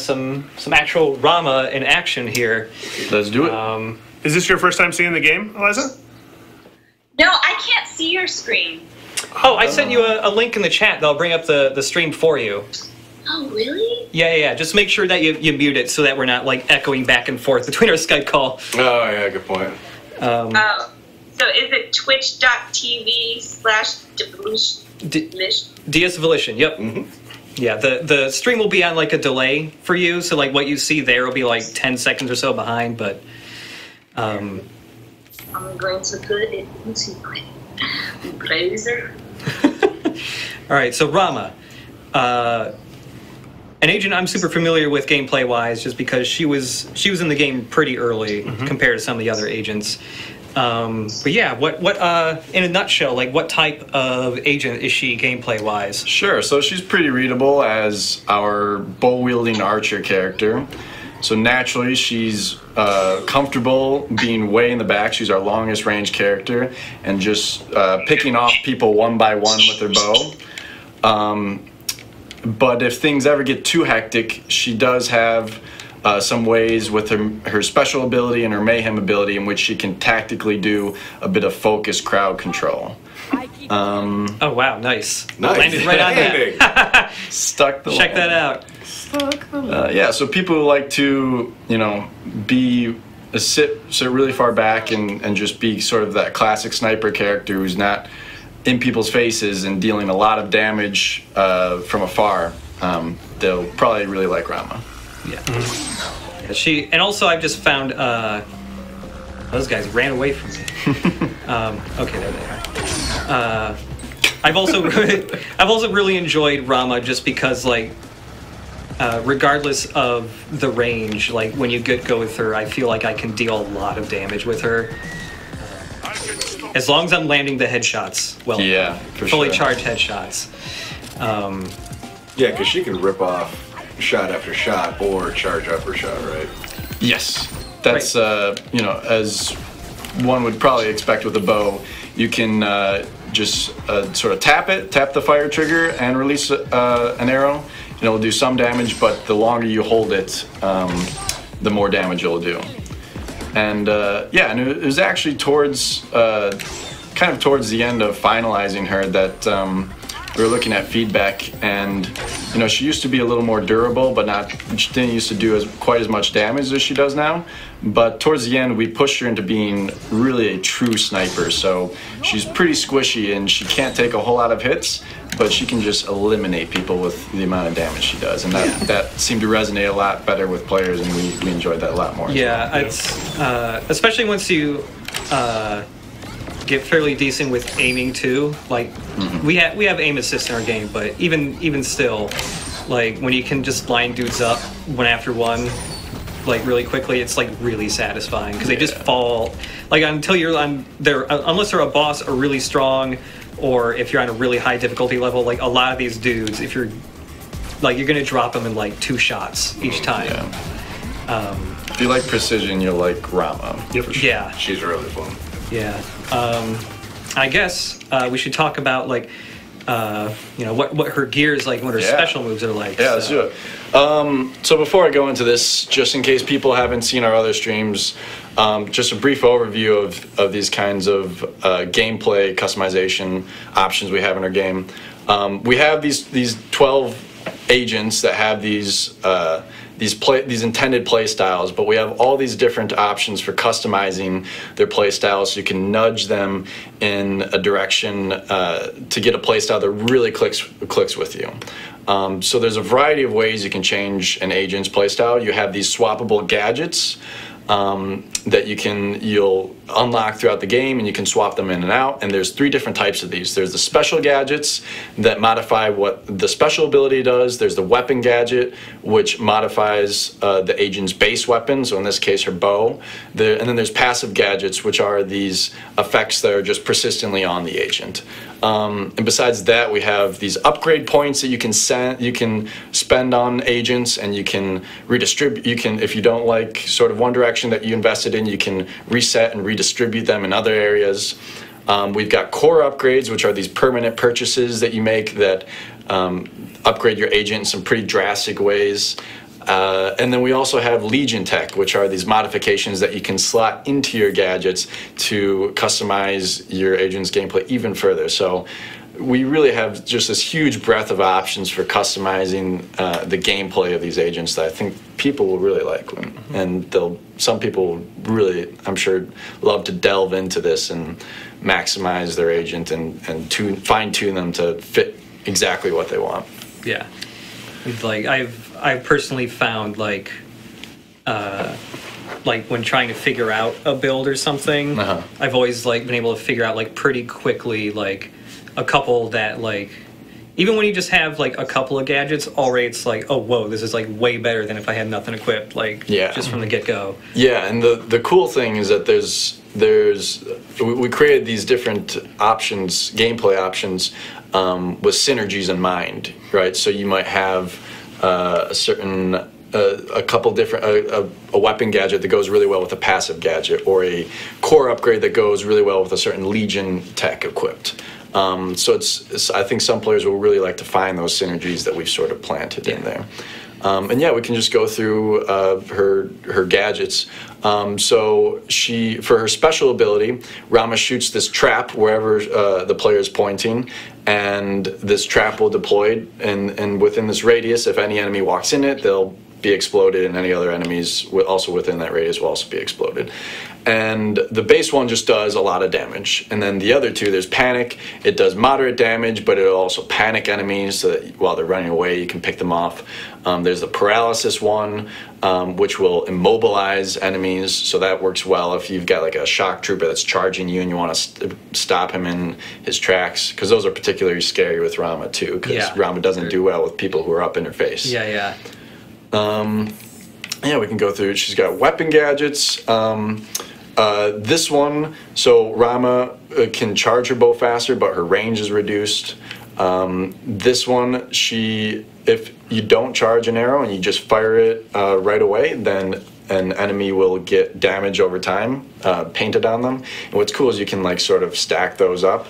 some actual Rama in action here. Let's do it. Is this your first time seeing the game, Eliza? No, I can't see your screen. Oh, I sent you a link in the chat that'll bring up the stream for you. Oh, really? Yeah. Just make sure that you mute it so that we're not like echoing back and forth between our Skype call. Oh, yeah, good point. So is it twitch.tv/Devolution? DS Evolution, yep. Mm-hmm. Yeah, the stream will be on like a delay for you, so like what you see there will be like 10 seconds or so behind, but I'm going to put it into my browser. All right, so Rama, an agent I'm super familiar with gameplay wise, just because she was in the game pretty early compared to some of the other agents. But yeah, what in a nutshell, like what type of agent is she gameplay wise? Sure, so she's pretty readable as our bow-wielding archer character. So naturally, she's comfortable being way in the back. She's our longest range character, and just picking off people one by one with her bow. But if things ever get too hectic, she does have some ways with her special ability and her mayhem ability in which she can tactically do a bit of focused crowd control. Oh wow, nice. Nice. Landed right on that. Stuck the Check that out. Yeah, so people who like to, sit really far back and just be sort of that classic sniper character who's not in people's faces and dealing a lot of damage from afar, they'll probably really like Rama. Yeah. Yeah, and also I've just found those guys ran away from me. Okay, there they are. I've also really enjoyed Rama just because like regardless of the range, like when you go with her, I feel like I can deal a lot of damage with her. As long as I'm landing the headshots, well, yeah, fully charged headshots. Yeah, because she can rip off shot after shot or charge up her shot, right? Yes, that's as one would probably expect with a bow. You can just sort of tap the fire trigger and release an arrow. And it'll do some damage, but the longer you hold it, the more damage it'll do. And and it was actually towards kind of towards the end of finalizing her that we were looking at feedback, and she used to be a little more durable, but she didn't used to do quite as much damage as she does now. But towards the end, we pushed her into being really a true sniper. So she's pretty squishy, and she can't take a whole lot of hits, but she can just eliminate people with the amount of damage she does, and that seemed to resonate a lot better with players, and we enjoyed that a lot more. Yeah, well. It's especially once you get fairly decent with aiming too. Like we have aim assist in our game, but even still, like when you can just line dudes up one after one, like really quickly, it's like really satisfying because they just fall. Like until you're on there, unless they're a boss or really strong, or if you're on a really high difficulty level, like a lot of these dudes, if you're gonna drop them in like 2 shots each time. Yeah. If you like precision, you'll like Rama. Yep. For sure. Yeah, she's really fun. Yeah. I guess we should talk about like what her gear is like, what her special moves are like. Yeah, let's do it. So before I go into this, just in case people haven't seen our other streams, just a brief overview of these kinds of gameplay customization options we have in our game. We have these 12 agents that have these intended play styles, but we have all these different options for customizing their play styles, so you can nudge them in a direction to get a play style that really clicks with you. So there's a variety of ways you can change an agent's play style. You have these swappable gadgets that you'll unlock throughout the game, and you can swap them in and out. And there's 3 different types of these. There's the special gadgets that modify what the special ability does. There's the weapon gadget, which modifies the agent's base weapon, so in this case her bow. And then there's passive gadgets, which are these effects that are just persistently on the agent. And besides that, we have these upgrade points that you can spend on agents, and you can redistribute. If you don't like sort of one direction that you invested in, you can reset and redistribute them in other areas. We've got core upgrades, which are these permanent purchases that you make that upgrade your agent in some pretty drastic ways. And then we also have Legion Tech, which are these modifications that you can slot into your gadgets to customize your agent's gameplay even further. So we really have just this huge breadth of options for customizing the gameplay of these agents that I think people will really like. And some people will really, I'm sure, love to delve into this and maximize their agent and fine-tune them to fit exactly what they want. Yeah. Like I've personally found like when trying to figure out a build or something, I've always like been able to figure out like pretty quickly like a couple that like even when you just have like a couple of gadgets already, it's like, oh whoa, this is like way better than if I had nothing equipped, like just from the get-go. Yeah, and the cool thing is that we created these different options, gameplay options, with synergies in mind, right? So you might have a couple different a weapon gadget that goes really well with a passive gadget, or a core upgrade that goes really well with a certain Legion Tech equipped. So it's I think some players will really like to find those synergies that we've sort of planted in there. And yeah, we can just go through her gadgets. So for her special ability, Rama shoots this trap wherever the player is pointing, and this trap will deploy, and within this radius, if any enemy walks in it, they'll be exploded, and any other enemies also within that radius will also be exploded. And the base one just does a lot of damage. And then the other two, there's Panic. It does moderate damage, but it'll also panic enemies so that while they're running away, you can pick them off. There's the Paralysis one, which will immobilize enemies. So that works well if you've got like a shock trooper that's charging you and you want to stop him in his tracks. Because those are particularly scary with Rama too, because Rama doesn't do well with people who are up in her face. Yeah. Yeah, we can go through it. She's got weapon gadgets. This one, so Rama can charge her bow faster, but her range is reduced. This one, if you don't charge an arrow and you just fire it right away, then an enemy will get damage over time painted on them. And what's cool is you can like sort of stack those up.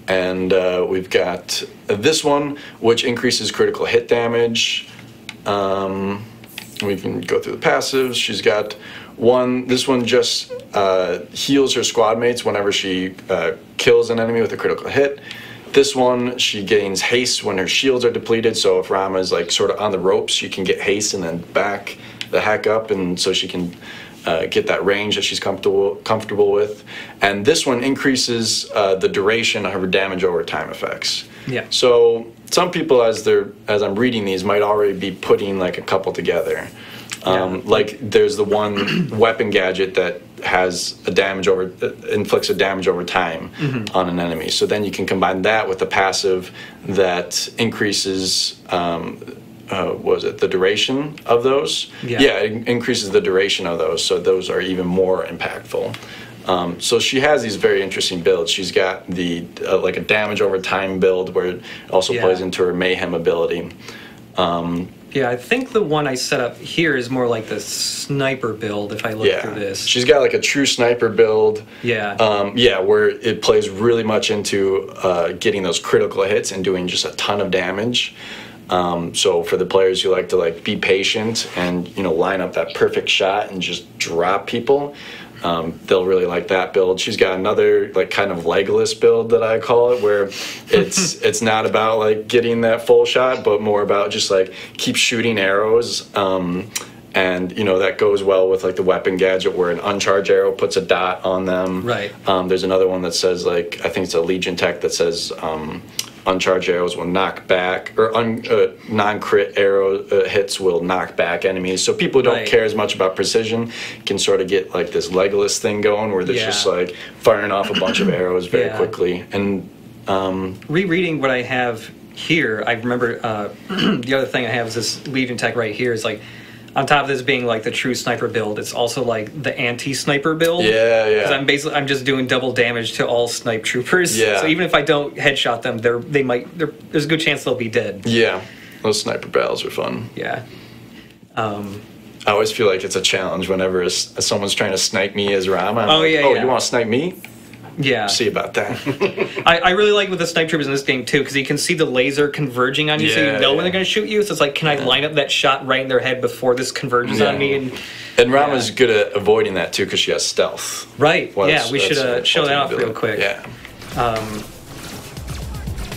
And we've got this one, which increases critical hit damage. We can go through the passives. She's got this one just heals her squad mates whenever she kills an enemy with a critical hit. This one, she gains haste when her shields are depleted, so if Rama is like sort of on the ropes, she can get haste and then back the heck up, and so she can get that range that she's comfortable with. And this one increases the duration of her damage over time effects. Yeah. So some people, as I'm reading these, might already be putting like a couple together. Like there's the one weapon gadget that has inflicts a damage over time on an enemy. So then you can combine that with the passive that increases the duration of those? Yeah, it increases the duration of those, so those are even more impactful. So she has these very interesting builds. She's got the like a damage over time build where it also plays into her Mayhem ability. I think the one I set up here is more like the sniper build if I look through this. She's got like a true sniper build. Where it plays really much into getting those critical hits and doing just a ton of damage. So for the players who like to like be patient and line up that perfect shot and just drop people, they'll really like that build. She's got another like kind of Legolas build that I call it, where it's not about like getting that full shot, but more about just like keep shooting arrows. And that goes well with like the weapon gadget where an uncharged arrow puts a dot on them. Right. There's another one that says like, I think it's a Legion Tech that says uncharged arrows will knock back, or non-crit arrow hits will knock back enemies. So people who don't care as much about precision can sort of get like this Legolas thing going where there's just like firing off a bunch of arrows very quickly. And rereading what I have here, I remember the other thing I have is this Legion Tech right here is like, on top of this being like the true sniper build, it's also like the anti-sniper build. Because I'm just doing double damage to all snipe troopers. So even if I don't headshot them, there's a good chance they'll be dead. Yeah, those sniper battles are fun. Yeah. I always feel like it's a challenge whenever someone's trying to snipe me as Rama. You want to snipe me? Yeah. see about that. I really like with the sniper troopers in this game too, because you can see the laser converging on you, so you know when they're going to shoot you. So it's like, can I line up that shot right in their head before this converges on me? And Rama's good at avoiding that too, because she has stealth. Right. Yeah, we should show that off real quick. Yeah.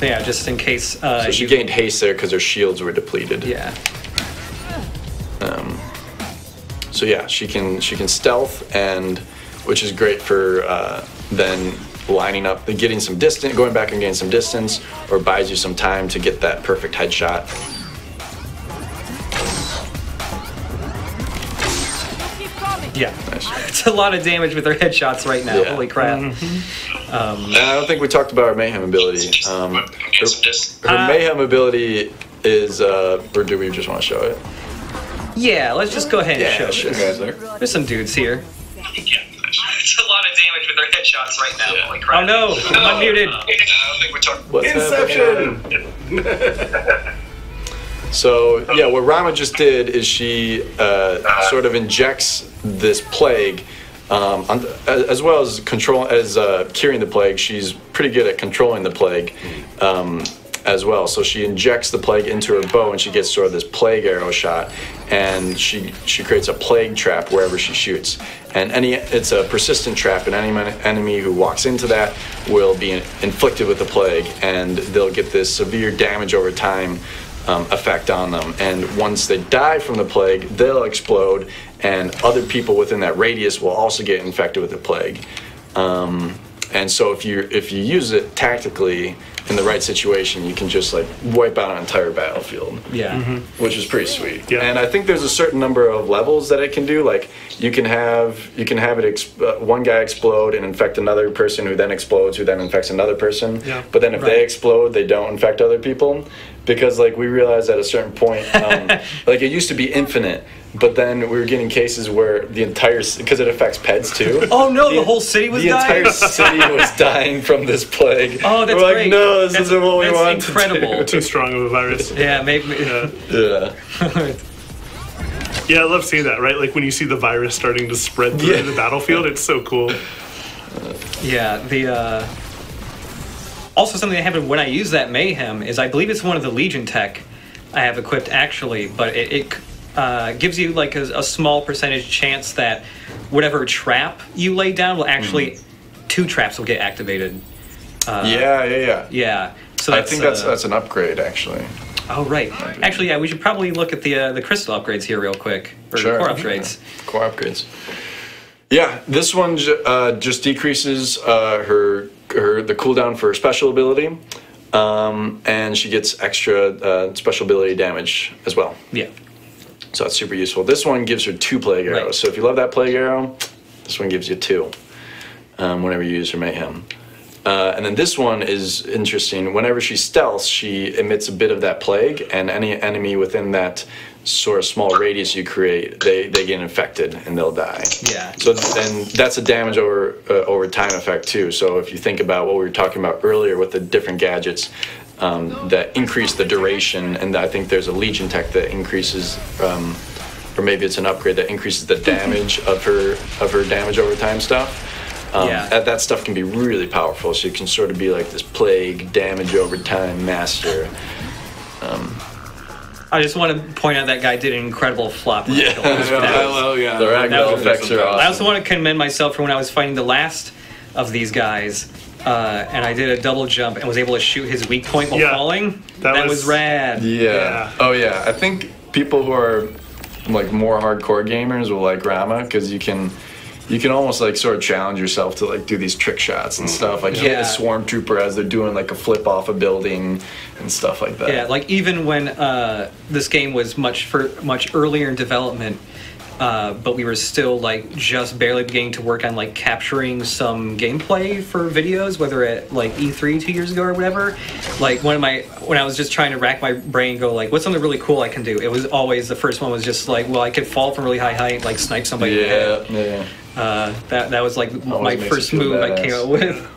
Yeah, just in case. So she gained haste there because her shields were depleted. Yeah. So yeah, she can stealth, and which is great for then lining up, getting some distance, going back and getting some distance, or buys you some time to get that perfect headshot. Yeah. Nice. It's a lot of damage with her headshots right now. Yeah. Holy crap. And I don't think we talked about her Mayhem ability. Her Mayhem ability is, or do we just want to show it? Yeah, let's just go ahead and show it. Sure. Guys there? There's some dudes here. It's a lot of damage with their headshots right now. Holy crap. Oh no, I'm unmuted. I don't think we're talking. What's Inception! So yeah, what Rama just did is she sort of injects this plague, as well as curing the plague. She's pretty good at controlling the plague as well. So she injects the plague into her bow, and she gets sort of this plague arrow shot, and she creates a plague trap wherever she shoots. And it's a persistent trap, and any enemy who walks into that will be inflicted with the plague, and they'll get this severe damage over time effect on them. And once they die from the plague, they'll explode, and other people within that radius will also get infected with the plague. And so if you use it tactically in the right situation, you can just like wipe out an entire battlefield. Yeah. Which is pretty sweet. Yeah. And I think there's a certain number of levels that it can do. Like you can have it one guy explode and infect another person, who then explodes, who then infects another person. Yeah. But then if they explode, they don't infect other people, because like we realized at a certain point, like it used to be infinite. But then we were getting cases where the entire, because it affects pets too. Oh no, the whole city was dying? The entire city was dying from this plague. Oh, that's we're like, great. no, this isn't what we want incredible. to do. Too strong of a virus. Yeah, maybe. Yeah. Yeah, I love seeing that, right? Like when you see the virus starting to spread through the battlefield, it's so cool. Yeah, also something that happened when I use that Mayhem is I believe it's one of the Legion tech I have equipped actually, but it gives you like a small percentage chance that whatever trap you lay down will actually, 2 traps will get activated. Yeah. So I think that's an upgrade actually. Oh right. Actually, yeah, we should probably look at the crystal upgrades here real quick, or Sure. core upgrades. Core upgrades. Yeah, this one just decreases the cooldown for her special ability, and she gets extra special ability damage as well. Yeah. So that's super useful. This one gives her 2 plague arrows. Right. So if you love that plague arrow, this one gives you 2 whenever you use her Mayhem. And then this one is interesting. Whenever she stealths, she emits a bit of that plague, and any enemy within that sort of small radius you create, they get infected and they'll die. Yeah. So and that's a damage over time effect too. So if you think about what we were talking about earlier with the different gadgets that increase the duration, and I think there's a Legion tech that increases, or maybe it's an upgrade that increases the damage of her damage over time stuff. That stuff can be really powerful, so you can sort of be like this plague damage over time master. I just want to point out that guy did an incredible flop. Yeah. The ragdoll effects are awesome. I also want to commend myself for when I was fighting the last of these guys, and I did a double jump and was able to shoot his weak point while falling. That was rad. Yeah. Oh yeah. I think people who are like more hardcore gamers will like Rama, because you can almost like sort of challenge yourself to like do these trick shots and stuff, like hit a swarm trooper as they're doing like a flip off a building and stuff like that. Yeah, like even when this game was much earlier in development, but we were still like just barely beginning to work on like capturing some gameplay for videos, whether at like E3 2 years ago or whatever. Like when I was just trying to rack my brain, go like, what's something really cool I can do? It was always the first one was just like, well, I could fall from really high height, like snipe somebody in the head. Yeah. That was like my first move I came up with.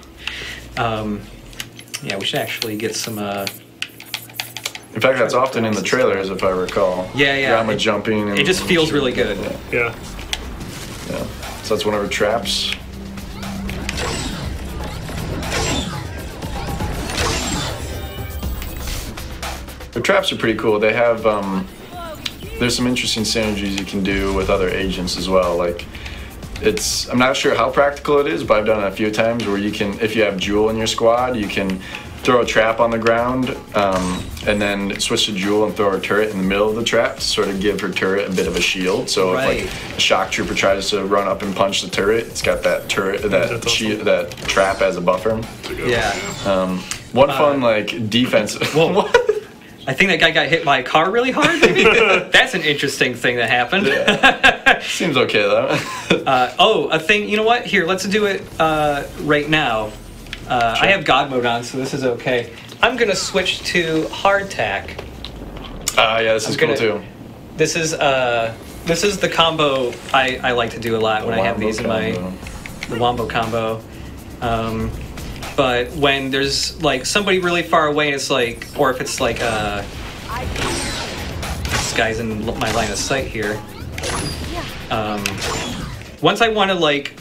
Yeah, we should actually get some. In fact, that's often in the trailers, if I recall. Yeah. Rama jumping. And it just feels really good. Yeah. So that's one of her traps. The traps are pretty cool. They have there's some interesting synergies you can do with other agents as well. Like I'm not sure how practical it is, but I've done it a few times where you can, if you have Jewel in your squad, you can throw a trap on the ground and then switch to Jewel and throw her turret in the middle of the trap to sort of give her turret a bit of a shield. So if like a shock trooper tries to run up and punch the turret, it's got that turret, that trap as a buffer. Yeah. One fun like defense. Whoa. I think that guy got hit by a car really hard. Maybe? That's an interesting thing that happened. Yeah. Seems okay though. A thing. You know what? Here, let's do it right now. Sure. I have God mode on, so this is okay. I'm gonna switch to hardtack. Yeah, this is cool too. This is the combo I like to do a lot when I have these in the wombo combo. But when there's like somebody really far away, and it's like, or if it's like this guy's in my line of sight here. Once I want to like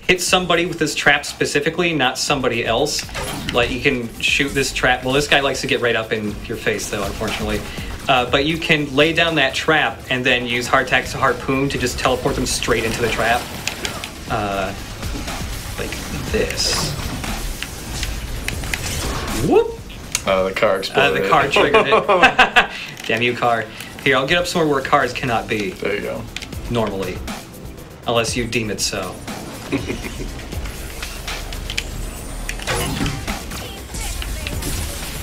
hit somebody with this trap specifically, not somebody else, like you can shoot this trap. Well, this guy likes to get right up in your face though, unfortunately. But you can lay down that trap and then use hardtack to harpoon to just teleport them straight into the trap. Like this. Whoop! The car exploded. The car triggered it. Damn you, car. Here, I'll get up somewhere where cars cannot be. There you go. Normally. Unless you deem it so.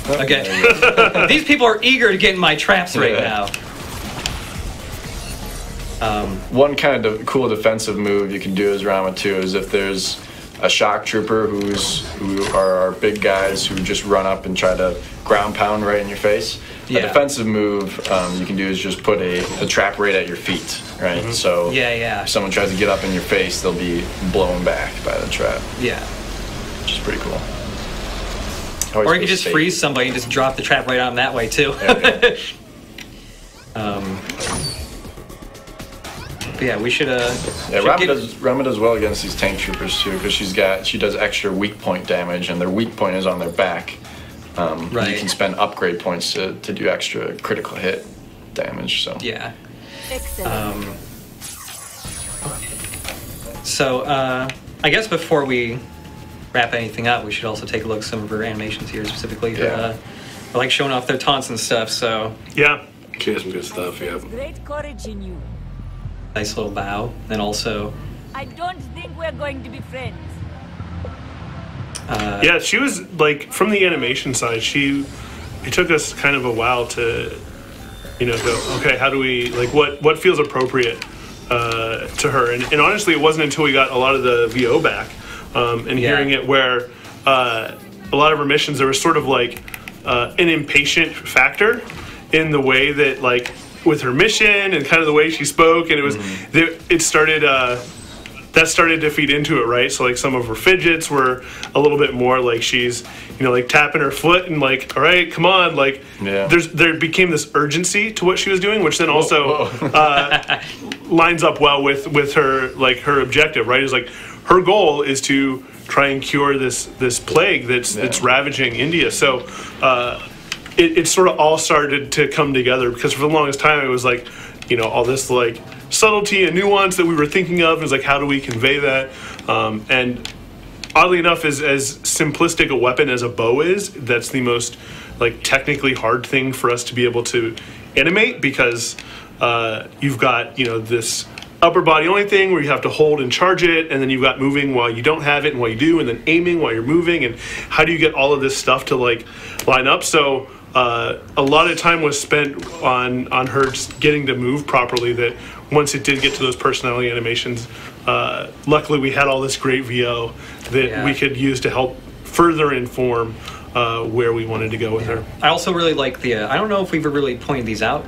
Okay. These people are eager to get in my traps right now. One kind of cool defensive move you can do as Rama too is if there's a shock trooper who are our big guys who just run up and try to ground pound right in your face. Yeah. A defensive move you can do is just put a trap right at your feet, right? Mm-hmm. So if someone tries to get up in your face, they'll be blown back by the trap. Yeah. Which is pretty cool. Or you could just freeze somebody and just drop the trap right on them that way too. But yeah, we should. Rama does well against these tank troopers too, because she does extra weak point damage, and their weak point is on their back. Right. You can spend upgrade points to do extra critical hit damage. So yeah. I guess before we wrap anything up, we should also take a look at some of her animations here, specifically for like showing off their taunts and stuff. So yeah, she has some good stuff. Yeah. Great courage in you. Nice little bow, and also. I don't think we're going to be friends. Yeah, she was like from the animation side. It took us kind of a while to, go, okay, how do we like what feels appropriate to her, and honestly, it wasn't until we got a lot of the VO back and hearing it where a lot of her missions there was sort of like an impatient factor in the way that like with her mission and kind of the way she spoke, and it was it started. That started to feed into it, right? So like some of her fidgets were a little bit more like she's, like tapping her foot and like, all right, come on, like there became this urgency to what she was doing, which then also lines up well with her like her objective, right? Is like her goal is to try and cure this plague that's ravaging India. So it sort of all started to come together because for the longest time it was like, all this like subtlety and nuance that we were thinking of is like how do we convey that and oddly enough as simplistic a weapon as a bow is, that's the most like technically hard thing for us to be able to animate because you've got this upper body only thing where you have to hold and charge it, and then you've got moving while you don't have it and while you do, and then aiming while you're moving, and how do you get all of this stuff to like line up? So a lot of time was spent on her just getting to move properly, that once it did get to those personality animations, luckily we had all this great VO that we could use to help further inform where we wanted to go with her. I also really like the, I don't know if we've really pointed these out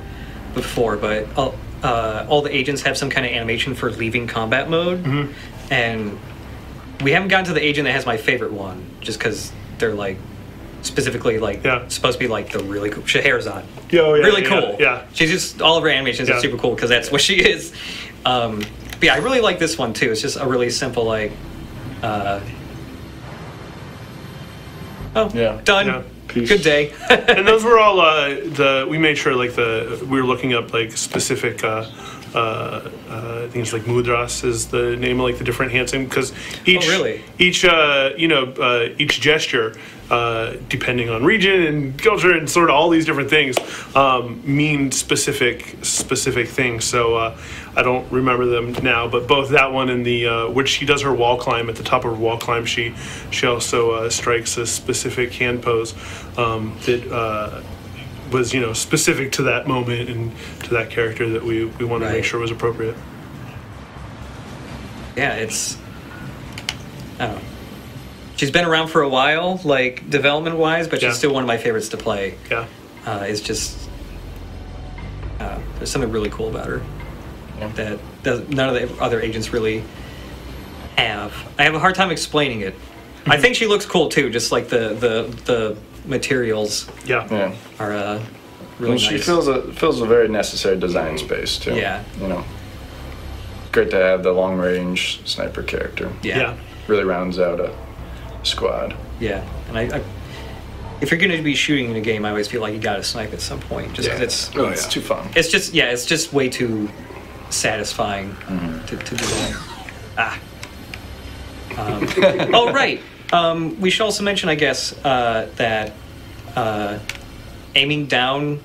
before, but all the agents have some kind of animation for leaving combat mode, and we haven't gotten to the agent that has my favorite one, just because they're like, specifically like supposed to be like the really cool Scheherazade. Really cool. Yeah. She's just, all of her animations are super cool because that's what she is. But yeah, I really like this one too. It's just a really simple like done. Good day. And those were all we made sure like we were looking up like specific I think it's like mudras is the name of like the different hand signs because each each gesture depending on region and culture and sort of all these different things mean specific things. So I don't remember them now, but both that one and the which she does her wall climb at the top of her wall climb, she also strikes a specific hand pose that was specific to that moment and to that character that we wanted to make sure was appropriate. Yeah, I don't know. She's been around for a while, like development-wise, but she's still one of my favorites to play. Yeah, it's just there's something really cool about her that none of the other agents really have. I have a hard time explaining it. I think she looks cool too, just like the materials. Yeah. Are really nice. She fills a very necessary design space too. Yeah. Great to have the long range sniper character. Yeah. Really rounds out a squad. Yeah, and I if you're going to be shooting in a game, I always feel like you got to snipe at some point, just because it's too fun. It's just way too satisfying to do that. Oh right. We should also mention, I guess, that aiming down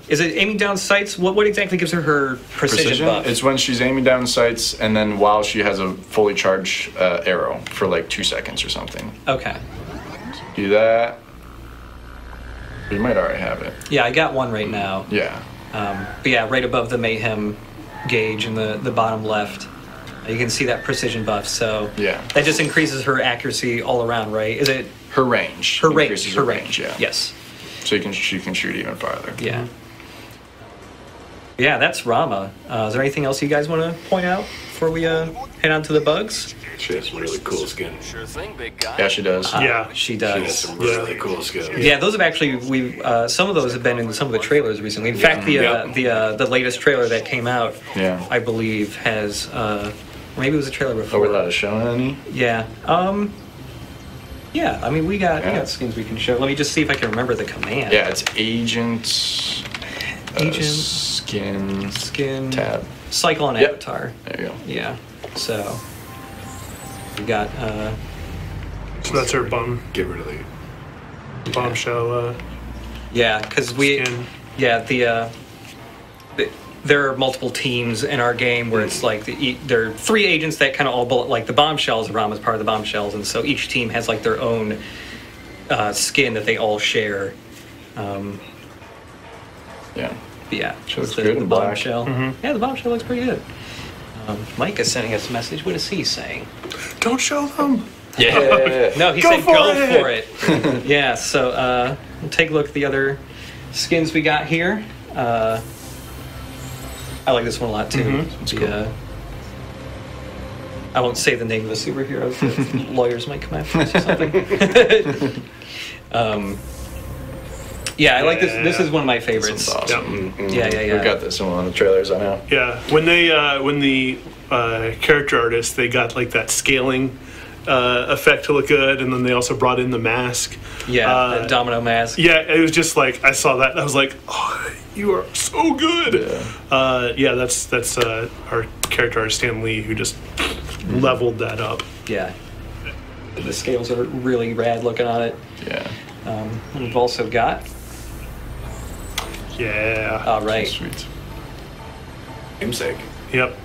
sights. What exactly gives her precision buff? It's when she's aiming down sights, and then while she has a fully charged arrow for like 2 seconds or something. Okay. Do that. You might already have it. Yeah, I got one right now. Yeah. But yeah, right above the mayhem gauge in the bottom left. You can see that precision buff, so that just increases her accuracy all around, right? Is it her range? Her range. Yeah. Yes. So she can shoot even farther. Yeah. Yeah, that's Rama. Is there anything else you guys want to point out before we head on to the bugs? She has some really cool skin. Sure thing, big guy. Yeah, she does. She does. She has some really cool skin. Yeah, those have actually some of those have been in some of the trailers recently. In fact, the latest trailer that came out, I believe, has maybe it was a trailer before. Are we allowed to show any? Yeah. Yeah, I mean, we got skins we can show. Let me just see if I can remember the command. Yeah, it's agent, skin, tab. Cycle on avatar. There you go. Yeah, so we got... so that's her bomb. Get rid of the... Bombshell, yeah, because skin. There are multiple teams in our game where it's like there are 3 agents that kind of all bullet, like the bombshells. Rama's part of the bombshells, and so each team has like their own skin that they all share. Yeah, she looks good in black. Bombshell. Yeah, the bombshell looks pretty good. Mike is sending us a message. What is he saying? Don't show them. Yeah. No, he said go for it. Yeah. So we'll take a look at the other skins we got here. I like this one a lot too. It's cool. I won't say the name of the superhero. The lawyers might come after us or something. Yeah, I like this. This is one of my favorites. This is awesome. Yeah. We got this in one of the trailers I know. Yeah, when the character artists, they got like that scaling effect to look good, and then they also brought in the mask. Yeah, the domino mask. Yeah, it was just like I saw that and I was like, oh, you are so good. Yeah, that's our character artist Stan Lee who just leveled that up. Yeah, the scales are really rad looking on it. Yeah. And we've also got. Yeah. All right. Sweet. Namesake. Yep.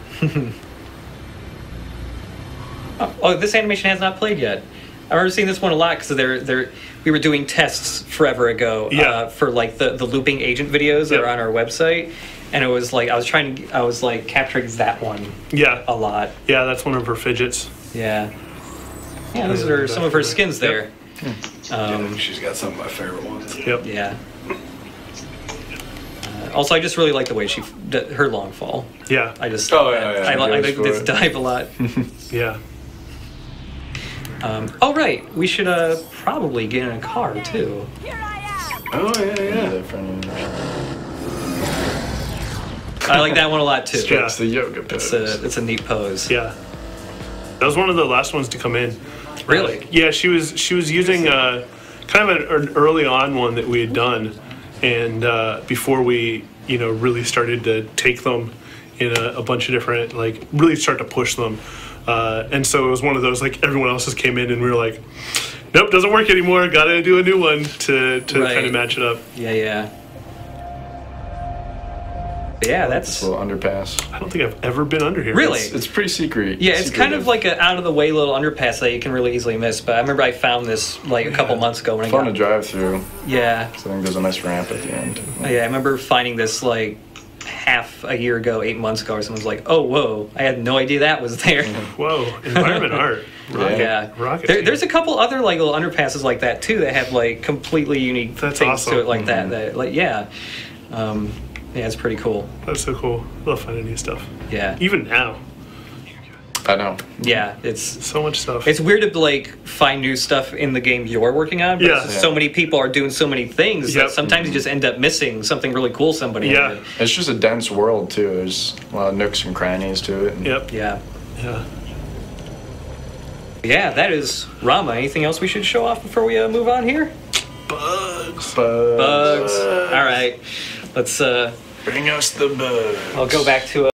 Oh, this animation has not played yet. I remember seeing this one a lot because we were doing tests forever ago for like the looping agent videos that are on our website, and it was like I was like capturing that one a lot. Yeah, that's one of her fidgets. Yeah, those are some of her skins there. She's got some of my favorite ones. Yep. Yeah. Also, I just really like the way her long fall. Yeah. I just I like this dive a lot. Yeah. Oh right, we should probably get in a car too. Here I am. Oh yeah. I like that one a lot too. It's the yoga pose. It's a neat pose. Yeah. That was one of the last ones to come in. Really? Yeah, she was using kind of an early on one that we had done, and before we really started to take them in a bunch of different, like really start to push them, and so it was one of those, like everyone else's came in and we were like, nope, doesn't work anymore, gotta do a new one to kind of match it up. Yeah. Yeah, that's a little underpass. I don't think I've ever been under here. Really? It's pretty secret. Yeah, it's kind of like an out of the way little underpass that you can really easily miss. But I remember I found this like a couple months ago when I fun got to drive through. Yeah. So I think there's a nice ramp at the end. Yeah, I remember finding this like half a year ago, 8 months ago, or someone was like, "Oh, whoa! I had no idea that was there." Whoa, environment art. Yeah. There's a couple other like little underpasses like that too that have like completely unique things awesome. to it, like that. That like yeah, it's pretty cool. That's so cool. I love finding new stuff. Yeah. Even now. I know. Yeah, it's so much stuff. It's weird to like find new stuff in the game you're working on, but so many people are doing so many things that sometimes you just end up missing something really cool somebody did. It's just a dense world too. There's a lot of nooks and crannies to it. Yeah, that is Rama. Anything else we should show off before we move on here? Bugs. All right, let's bring us the bugs. I'll go back to